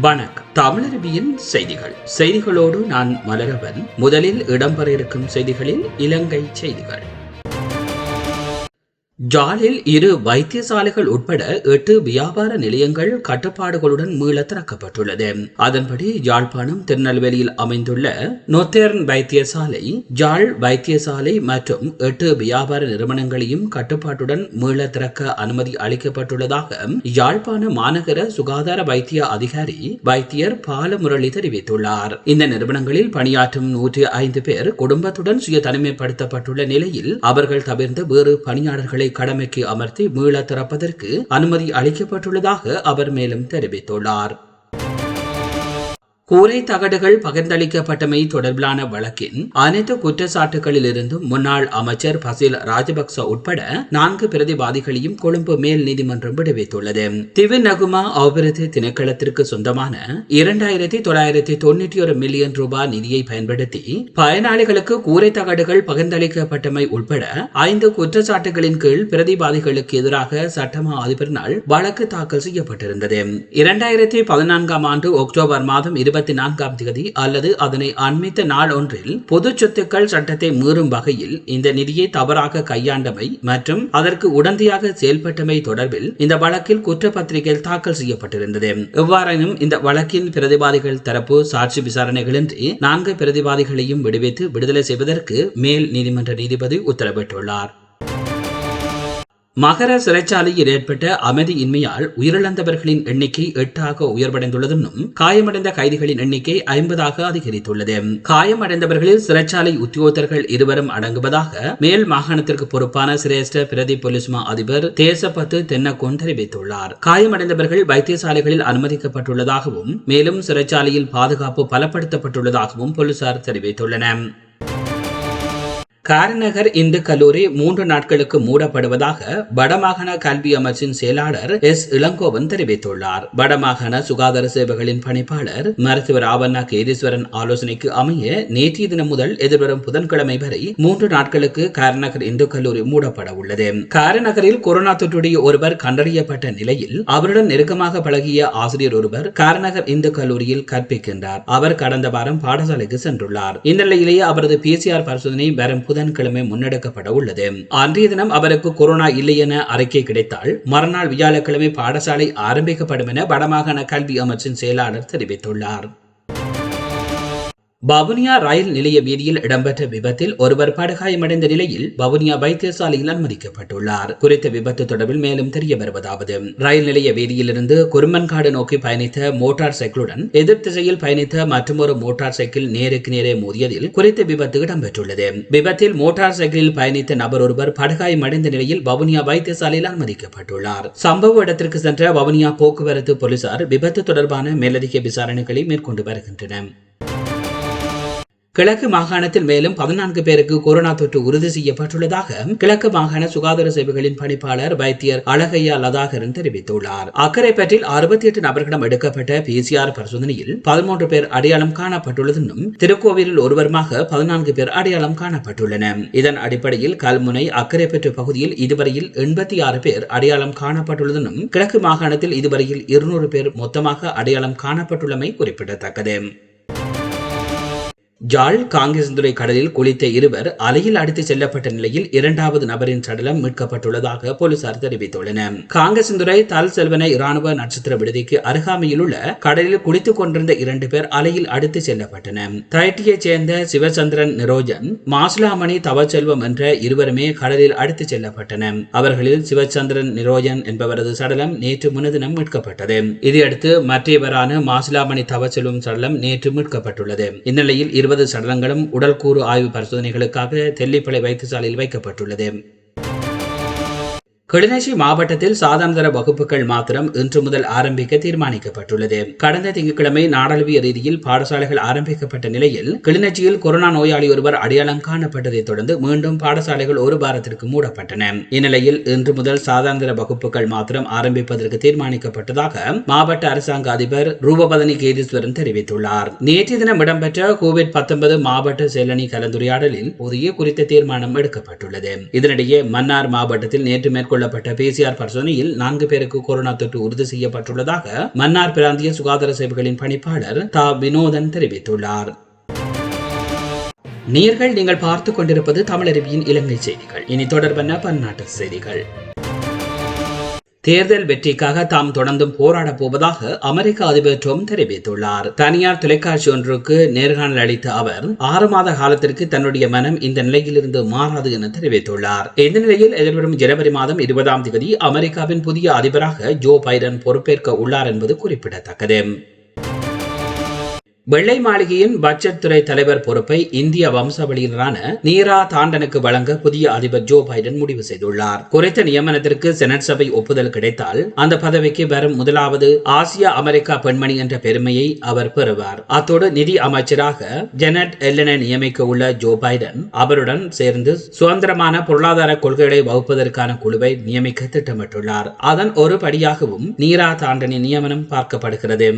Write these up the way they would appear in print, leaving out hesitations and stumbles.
வணக்கம். தமிழருவியின் செய்திகளோடு நான் மலரவன். முதலில் இடம்பெற இருக்கும் செய்திகளில் இலங்கை செய்திகள். ஜாலில் 2 வைத்தியசாலைகள் உட்பட 8 வியாபார நிலையங்கள் கட்டுப்பாடுகளுடன் மீள திறக்கப்பட்டுள்ளது. அதன்படி யாழ்ப்பாணம் திருநெல்வேலியில் அமைந்துள்ள நொத்தேர்ன் வைத்தியசாலை, ஜாழ் வைத்தியசாலை மற்றும் 8 வியாபார நிறுவனங்களையும் கட்டுப்பாட்டுடன் மீள திறக்க அனுமதி அளிக்கப்பட்டுள்ளதாக யாழ்ப்பாண மாநகர சுகாதார வைத்திய அதிகாரி வைத்தியர் பாலமுரளி தெரிவித்துள்ளார். இந்த நிறுவனங்களில் பணியாற்றும் 105 பேர் குடும்பத்துடன் சுய தனிமைப்படுத்தப்பட்டுள்ள நிலையில் அவர்கள் தவிர்த்து வேறு பணியாளர்களை கடமைக்கு அமர்த்தி மீள திறப்பதற்கு அனுமதி அளிக்கப்பட்டுள்ளதாக அவர் மேலும் தெரிவித்துள்ளார். கூரை தகடுகள் பகிர்ந்தளிக்கப்பட்டமை தொடர்பிலான வழக்கின் அனைத்து குற்றச்சாட்டுகளில் இருந்தும் முன்னாள் அமைச்சர் பசில் ராஜபக்ச உட்பட 4 பிரதிவாதிகளையும் கொழும்பு மேல் நீதிமன்றம் விடுவித்துள்ளது. திவிநகுமா அபிவிருத்தி திணைக்களத்திற்கு சொந்தமான 2991 மில்லியன் ரூபாய் நிதியை பயன்படுத்தி பயனாளிகளுக்கு கூரை தகடுகள் பகிர்ந்தளிக்கப்பட்டமை உட்பட 5 குற்றச்சாட்டுகளின் கீழ் பிரதிவாதிகளுக்கு எதிராக சட்டமா அதிபரினால் வழக்கு தாக்கல் செய்யப்பட்டிருந்தது. 2014 ஆண்டு அக்டோபர் மாதம் 24ஆம் தேதி அல்லது அதனை அண்மித்த நாள் ஒன்றில் பொது சொத்துக்கள் சட்டத்தை மீறும் வகையில் இந்த நிதியை தவறாக கையாண்டமை மற்றும் அதற்கு உடந்தையாக செயல்பட்டமை தொடர்பில் இந்த வழக்கில் குற்றப்பத்திரிகை தாக்கல் செய்யப்பட்டிருந்தது. எவ்வாறாயினும் இந்த வழக்கின் பிரதிவாதிகள் தரப்பு சாட்சி விசாரணைகளின்றி 4 பிரதிவாதிகளையும் விடுவித்து விடுதலை செய்வதற்கு மேல் நீதிமன்ற நீதிபதி உத்தரவிட்டுள்ளார். மகர சிறைச்சாலையில் ஏற்பட்ட அமைதியின்மையால் உயிரிழந்தவர்களின் எண்ணிக்கை 8 உயர்வடைந்துள்ளதும் காயமடைந்த கைதிகளின் எண்ணிக்கை 50 அதிகரித்துள்ளது. காயமடைந்தவர்களில் சிறைச்சாலை உத்தியோகத்தர்கள் 2 அடங்குவதாக மேல் மாகாணத்திற்கு பொறுப்பான சிரேஷ்ட பிரதி போலீஸ் மா அதிபர் தேசப்பத்து தென்னகோன் தெரிவித்துள்ளார். காயமடைந்தவர்கள் வைத்தியசாலைகளில் அனுமதிக்கப்பட்டுள்ளதாகவும் மேலும் சிறைச்சாலையில் பாதுகாப்பு பலப்படுத்தப்பட்டுள்ளதாகவும் போலீசார் தெரிவித்துள்ளனர். காரநகர் இந்து கல்லூரி 3 நாட்களுக்கு மூடப்படுவதாக வடமாகாண கல்வி அமைச்சின் செயலாளர் எஸ் இளங்கோவன் தெரிவித்துள்ளார். வடமாகாண சுகாதார சேவைகளின் பணிப்பாளர் மருத்துவர் ஆவண்ணா கேதீஸ்வரன் ஆலோசனைக்கு அமைய நேற்றைய தினம் முதல் எதிர்வரும் புதன்கிழமை வரை 3 நாட்களுக்கு காரநகர் இந்து கல்லூரி மூடப்பட உள்ளது. காரநகரில் கொரோனா தொற்றுடைய ஒருவர் கண்டறியப்பட்ட நிலையில் அவருடன் நெருக்கமாக பழகிய ஆசிரியர் ஒருவர் காரநகர் இந்து கல்லூரியில் கற்பிக்கின்றார். அவர் கடந்த வாரம் பாடசாலைக்கு சென்றுள்ளார். இந்த நிலையிலேயே அவரது PCR பரிசோதனை வரும் புதன்கிழமை முன்னெடுக்கப்பட உள்ளது. அன்றைய தினம் அவருக்கு கொரோனா இல்லை என அறிக்கை கிடைத்தால் மறுநாள் வியாழக்கிழமை பாடசாலை ஆரம்பிக்கப்படும் என வடமாகாண கல்வி அமைச்சின் செயலாளர் தெரிவித்துள்ளார். வவுனியா ரயில் நிலைய வீதியில் இடம்பெற்ற விபத்தில் ஒருவர் படுகாயமடைந்த நிலையில் வவுனியா வைத்தியசாலையில் அனுமதிக்கப்பட்டுள்ளார். குறித்த விபத்து தொடர்பில் மேலும் தெரிய வருவதாவது, ரயில் நிலைய வீதியிலிருந்து குருமன்காடு நோக்கி பயணித்த மோட்டார் சைக்கிளுடன் எதிர் திசையில் பயணித்த மற்றொரு மோட்டார் சைக்கிள் நேருக்கு நேரே மோதியதில் குறித்த விபத்து இடம்பெற்றுள்ளது. விபத்தில் மோட்டார் சைக்கிளில் பயணித்த நபர் ஒருவர் படுகாயமடைந்த நிலையில் வவுனியா வைத்தியசாலையில் அனுமதிக்கப்பட்டுள்ளார். சம்பவ இடத்திற்கு சென்ற வவுனியா போக்குவரத்து போலீசார் விபத்து தொடர்பான மேலதிக விசாரணைகளை மேற்கொண்டு வருகின்றனர். கிழக்கு மாகாணத்தில் மேலும் 14 பேருக்கு கொரோனா தொற்று உறுதி செய்யப்பட்டுள்ளதாக கிழக்கு மாகாண சுகாதார சேவைகளின் பணிப்பாளர் வைத்தியர் அழகையா லதாகரன் தெரிவித்துள்ளார். அக்கரைப்பற்றில் 68 நபர்களிடம் எடுக்கப்பட்ட PCR பரிசோதனையில் 13 பேர் அடையாளம் காணப்பட்டுள்ளதும் திருக்கோவிலில் ஒருவருமாக 14 பேர் அடையாளம் காணப்பட்டுள்ளனர். இதன் அடிப்படையில் கல்முனை அக்கரைப்பற்று பகுதியில் இதுவரையில் 86 பேர் அடையாளம் காணப்பட்டுள்ளதும் கிழக்கு மாகாணத்தில் இதுவரையில் 200 பேர் மொத்தமாக அடையாளம் காணப்பட்டுள்ளமை குறிப்பிடத்தக்கது. ஜாழ் காங்கேசந்துறை கடலில் குளித்த 2 அலையில் அடித்து செல்லப்பட்ட நிலையில் 2வது நபரின் சடலம் மீட்கப்பட்டுள்ளதாக போலீசார் தெரிவித்துள்ளனர். காங்கேசந்துறை தல் செல்வனை இராணுவ நட்சத்திர விடுதிக்கு அருகாமையில் உள்ள கடலில் குளித்துக் கொண்டிருந்த 2 பேர் அலையில் அடித்து செல்லப்பட்டனர். தைட்டியைச் சேர்ந்த சிவச்சந்திரன் நிரோஜன், மாசிலாமணி தவச்செல்வம் என்ற இருவருமே கடலில் அடித்து செல்லப்பட்டனர். அவர்களில் சிவச்சந்திரன் நிரோஜன் என்பவரது சடலம் நேற்று முன்தினம் மீட்கப்பட்டது. இதையடுத்து மற்றவரான மாசிலாமணி தவச்செல்வம் சடலம் நேற்று மீட்கப்பட்டுள்ளது. இந்நிலையில் 20 சடலங்களும் உடல்கூறு ஆய்வு பரிசோதனைகளுக்காக தெல்லிப்பளை வைத்தியசாலையில் வைக்கப்பட்டுள்ளது. கிளிநொச்சி மாவட்டத்தில் சாதாரண வகுப்புகள் மாத்திரம் இன்று முதல் ஆரம்பிக்க தீர்மானிக்கப்பட்டுள்ளது. கடந்த திங்கட்கிழமை நாடளாவிய ரீதியில் பாடசாலைகள் ஆரம்பிக்கப்பட்ட நிலையில் கிளிநொச்சியில் கொரோனா நோயாளி ஒருவர் அடையாளம் காணப்பட்டதை தொடர்ந்து மீண்டும் பாடசாலைகள் 1 வாரத்திற்கு மூடப்பட்டன. இந்நிலையில் இன்று முதல் சாதாரண வகுப்புகள் மாத்திரம் ஆரம்பிப்பதற்கு தீர்மானிக்கப்பட்டதாக மாவட்ட அரசாங்க அதிபர் ரூபபதனி கேதீஸ்வரன் தெரிவித்துள்ளார். நேற்று தினம் இடம்பெற்ற COVID-19 மாவட்ட செயலணி கலந்துரையாடலில் புதிய குறித்த தீர்மானம் எடுக்கப்பட்டுள்ளது. இதனிடையே மன்னார் மாவட்டத்தில் நேற்று மேற்கொள்ள மேற்கொள்ளப்பட்ட PCR பரிசோதனையில் 4 பேருக்கு கொரோனா தொற்று உறுதி செய்யப்பட்டுள்ளதாக மன்னார் பிராந்திய சுகாதார சேவைகளின் பணிப்பாளர் தா வினோதன் தெரிவித்துள்ளார். நீங்கள் பார்த்துக் கொண்டிருப்பது தமிழருவியின் இலங்கை செய்திகள். இனி தொடர்பான பன்னாட்டு செய்திகள். தேர்தல் வெற்றிக்காக தாம் தொடர்ந்தும் போராடப் போவதாக அமெரிக்க அதிபர் ட்ரம்ப் தெரிவித்துள்ளார். தனியார் தொலைக்காட்சி ஒன்றுக்கு நேர்காணல் அளித்த அவர் 6 மாத காலத்திற்கு தன்னுடைய மனம் இந்த நிலையிலிருந்து மாறாது என தெரிவித்துள்ளார். இந்த நிலையில் எதிர்வரும் ஜனவரி மாதம் 20ஆம் தேதி அமெரிக்காவின் புதிய அதிபராக ஜோ பைடன் பொறுப்பேற்க உள்ளார் என்பது குறிப்பிடத்தக்கது. வெள்ளை மாளிகையின் பட்ஜெட் துறை தலைவர் பொறுப்பை இந்திய வம்சாவளியினரான நீரா தாண்டனுக்கு வழங்க புதிய அதிபர் ஜோ பைடன் முடிவு செய்துள்ளார். குறித்த நியமனத்திற்கு செனட் சபை ஒப்புதல் கிடைத்தால் அந்த பதவிக்கு வரும் முதலாவது ஆசியா அமெரிக்கா பெண்மணி என்ற பெருமையை அவர் பெறுவார். அத்தோடு நிதி அமைச்சராக ஜெனட் எல்லனை நியமிக்க உள்ள ஜோ பைடன் அவருடன் சேர்ந்து சுதந்திரமான பொருளாதார கொள்கைகளை வகுப்பதற்கான குழுவை நியமிக்க திட்டமிட்டுள்ளார். அதன் ஒரு படியாகவும் நீரா தாண்டனின் நியமனம் பார்க்கப்படுகிறது.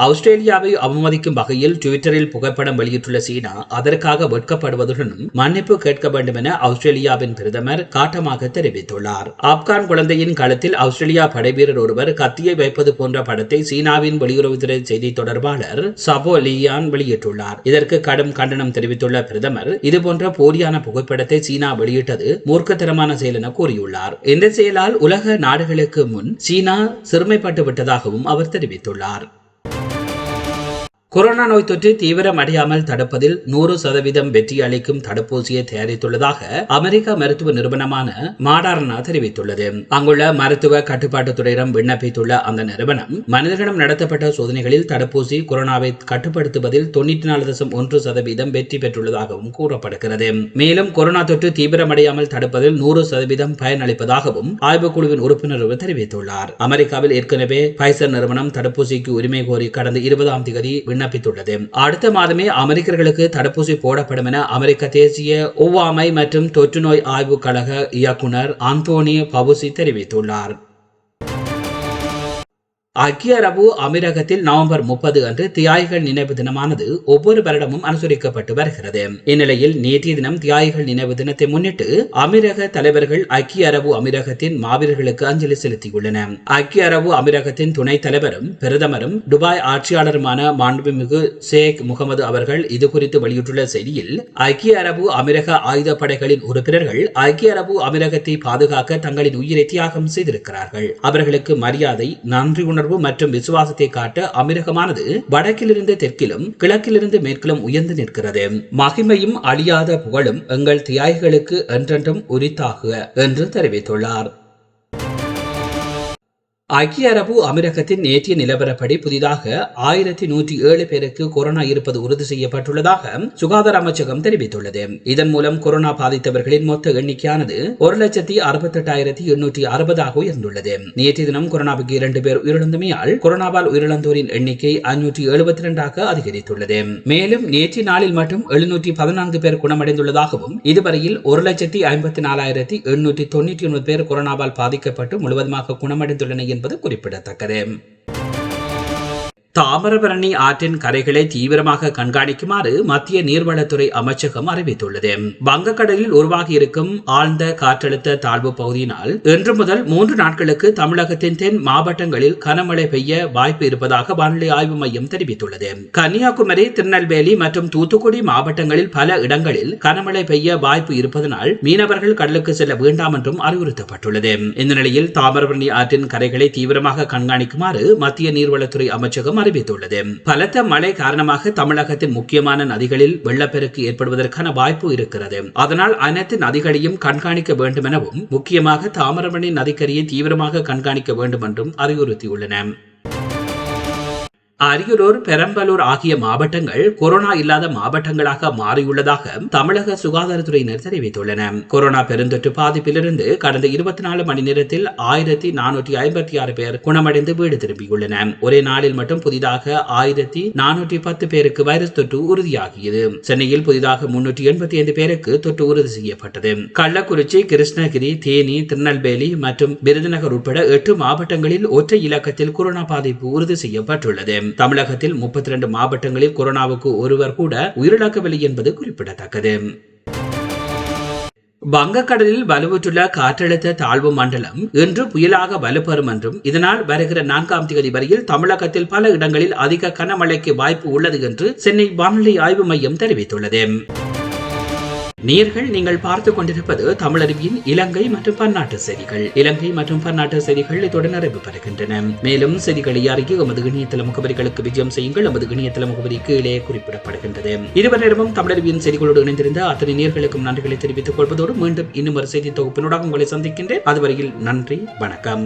ஆஸ்திரேலியாவை அவமதிக்கும் வகையில் ட்விட்டரில் புகைப்படம் வெளியிட்டுள்ள சீனா அதற்காக வெட்கப்படுவதுடன் மன்னிப்பு கேட்க வேண்டும் என ஆஸ்திரேலியாவின் பிரதமர் காட்டமாக தெரிவித்துள்ளார். ஆப்கான் குழந்தையின் களத்தில் ஆஸ்திரேலியா படைவீரர் ஒருவர் கத்தியை வைப்பது போன்ற படத்தை சீனாவின் வெளியுறவுத்துறை செய்தி தொடர்பாளர் சபோ லியான் வெளியிட்டுள்ளார். இதற்கு கடும் கண்டனம் தெரிவித்துள்ள பிரதமர் இதுபோன்ற போலியான புகைப்படத்தை சீனா வெளியிட்டது மூர்க்கத்தனமான செயல் என கூறியுள்ளார். இந்த செயலால் உலக நாடுகளுக்கு முன் சீனா சிறுமைப்பட்டு விட்டதாகவும் அவர் தெரிவித்துள்ளார். கொரோனா நோய் தொற்று தீவிரமடையாமல் தடுப்பதில் 100% வெற்றி அளிக்கும் தடுப்பூசியை தயாரித்துள்ளதாக அமெரிக்க மருத்துவ நிறுவனமான மாடர்னா தெரிவித்துள்ளது. அங்குள்ள மருத்துவ கட்டுப்பாட்டுத்துறையிடம் விண்ணப்பித்துள்ள அந்த நிறுவனம் மனிதர்களிடம் நடத்தப்பட்ட சோதனைகளில் தடுப்பூசி கொரோனாவை கட்டுப்படுத்துவதில் 94.1% வெற்றி பெற்றுள்ளதாகவும் கூறப்படுகிறது. மேலும் கொரோனா தொற்று தீவிரமடையாமல் தடுப்பதில் 100% பயனளிப்பதாகவும் ஆய்வுக்குழுவின் உறுப்பினர் தெரிவித்துள்ளார். அமெரிக்காவில் ஏற்கனவே பைசர் நிறுவனம் தடுப்பூசிக்கு உரிமை கோரி கடந்த 20ஆம் தேதி விண்ணப்பித்துள்ளது. அடுத்த மாதமே அமெரிக்கர்களுக்கு தடுப்பூசி போடப்படும் என அமெரிக்க தேசிய ஒவ்வாமை மற்றும் தொற்று நோய் ஆய்வு கழக இயக்குனர் அந்தோனி பவுசி தெரிவித்துள்ளார். ஐக்கிய அரபு அமீரகத்தில் நவம்பர் 30 அன்று தியாகிகள் நினைவு தினமானது ஒவ்வொரு வருடமும் அனுசரிக்கப்பட்டு வருகிறது. இந்நிலையில் நேற்றைய தினம் தியாகிகள் நினைவு தினத்தை முன்னிட்டு அமீரக தலைவர்கள் ஐக்கிய அரபு அமீரகத்தின் மாவீரர்களுக்கு அஞ்சலி செலுத்தியுள்ளனர். ஐக்கிய அரபு அமீரகத்தின் துணைத் தலைவரும் பிரதமரும் துபாய் ஆட்சியாளருமான மாண்புமிகு ஷேக் முகமது அவர்கள் இதுகுறித்து வெளியிட்டுள்ள செய்தியில் ஐக்கிய அரபு அமீரக ஆயுதப்படைகளின் உறுப்பினர்கள் ஐக்கிய அரபு அமீரகத்தை பாதுகாக்க தங்களின் உயிரை தியாகம் செய்திருக்கிறார்கள். அவர்களுக்கு மரியாதை, நன்றி உணர்வு மற்றும் விசுவாசத்தை காட்ட அமீரகமானது வடக்கிலிருந்து தெற்கிலும் கிழக்கிலிருந்து மேற்கிலும் உயர்ந்து நிற்கிறது. மகிமையும் அழியாத புகழும் எங்கள் தியாகிகளுக்கு என்றென்றும் உரித்தாகுக என்று தெரிவித்துள்ளார். ஐக்கிய அரபு அமீரகத்தின் நேற்றைய நிலவரப்படி புதிதாக 1107 பேருக்கு கொரோனா இருப்பது உறுதி செய்யப்பட்டுள்ளதாக சுகாதார அமைச்சகம் தெரிவித்துள்ளது. இதன் மூலம் கொரோனா பாதித்தவர்களின் மொத்த எண்ணிக்கையானது 1,68,860 உயர்ந்துள்ளது. நேற்றைய தினம் கொரோனாவுக்கு 2 பேர் உயிரிழந்தமையால் கொரோனாவால் உயிரிழந்தோரின் எண்ணிக்கை 572 அதிகரித்துள்ளது. மேலும் நேற்றைய நாளில் மட்டும் 714 பேர் குணமடைந்துள்ளதாகவும் இதுவரையில் 1,54,899 பேர் கொரோனாவால் பாதிக்கப்பட்டு முழுவதுமாக குணமடைந்துள்ளனர் என்பது குறிப்பிடத்தக்கது. தாமிரபரணி ஆற்றின் கரைகளை தீவிரமாக கண்காணிக்குமாறு மத்திய நீர்வளத்துறை அமைச்சகம் அறிவித்துள்ளது. வங்கக்கடலில் உருவாகி இருக்கும் ஆழ்ந்த காற்றழுத்த தாழ்வு பகுதியினால் இன்று முதல் 3 நாட்களுக்கு தமிழகத்தின் தென் மாவட்டங்களில் கனமழை பெய்ய வாய்ப்பு இருப்பதாக வானிலை ஆய்வு மையம் தெரிவித்துள்ளது. கன்னியாகுமரி, திருநெல்வேலி மற்றும் தூத்துக்குடி மாவட்டங்களில் பல இடங்களில் கனமழை பெய்ய வாய்ப்பு இருப்பதனால் மீனவர்கள் கடலுக்கு செல்ல வேண்டாம் என்றும் அறிவுறுத்தப்பட்டுள்ளது. இந்த நிலையில் தாமிரபரணி ஆற்றின் கரைகளை தீவிரமாக கண்காணிக்குமாறு மத்திய நீர்வளத்துறை அமைச்சகம் அறிவித்துள்ளது. பலத்த மழை காரணமாக தமிழகத்தின் முக்கியமான நதிகளில் வெள்ளப்பெருக்கு ஏற்படுவதற்கான வாய்ப்பு இருக்கிறது. அதனால் அனைத்து நதிகளையும் கண்காணிக்க வேண்டும் எனவும் முக்கியமாக தாமிரபரணி நதிக்கரையை தீவிரமாக கண்காணிக்க வேண்டும் என்றும் அறிவுறுத்தியுள்ளன. அரியலூர், பெரம்பலூர் ஆகிய மாவட்டங்கள் கொரோனா இல்லாத மாவட்டங்களாக மாறியுள்ளதாக தமிழக சுகாதாரத்துறையினர் தெரிவித்துள்ளனர். கொரோனா பெருந்தொற்று பாதிப்பிலிருந்து கடந்த 24 மணி நேரத்தில் 1456 பேர் குணமடைந்து வீடு திரும்பியுள்ளனர். ஒரே நாளில் மட்டும் புதிதாக 1410 பேருக்கு வைரஸ் தொற்று உறுதியாகியது. சென்னையில் புதிதாக 385 பேருக்கு தொற்று உறுதி செய்யப்பட்டது. கள்ளக்குறிச்சி, கிருஷ்ணகிரி, தேனி, திருநெல்வேலி மற்றும் விருதுநகர் உட்பட 8 மாவட்டங்களில் ஒற்றை இலக்கத்தில் கொரோனா பாதிப்பு உறுதி செய்யப்பட்டுள்ளது. தமிழகத்தில் 32 மாவட்டங்களில் கொரோனாவுக்கு ஒருவர் கூட உயிரிழக்கவில்லை என்பது குறிப்பிடத்தக்கது. வங்கக்கடலில் வலுவுற்றுள்ள காற்றழுத்த தாழ்வு மண்டலம் இன்று புயலாக வலுப்பெறும் என்றும் இதனால் வருகிற 4ஆம் தேதி வரையில் தமிழகத்தில் பல இடங்களில் அதிக கனமழைக்கு வாய்ப்பு உள்ளது என்று சென்னை வானிலை ஆய்வு மையம் தெரிவித்துள்ளது. நீங்கள் பார்த்துக் கொண்டிருப்பது தமிழருவியின் இலங்கை மற்றும் பன்னாட்டு செய்திகள். இலங்கை மற்றும் பன்னாட்டு செய்திகள் இத்துடன் நிறைவு பெறுகின்றன. மேலும் செய்திகளை அறிய எமது இணையதள முகவரிகளுக்கு விஜயம் செய்யுங்கள். எமது இணையதள முகவரி கீழே குறிப்பிடப்படுகின்றது. இதுவரை நேரமும் தமிழருவியின் செய்திகளோடு இணைந்திருந்த அத்தனை நேயர்களுக்கும் நன்றிகளை தெரிவித்துக் கொள்வதோடு மீண்டும் இன்னும் ஒரு செய்தி தொகுப்பினூடாக உங்களை சந்திக்கின்றேன். அதுவரையில் நன்றி, வணக்கம்.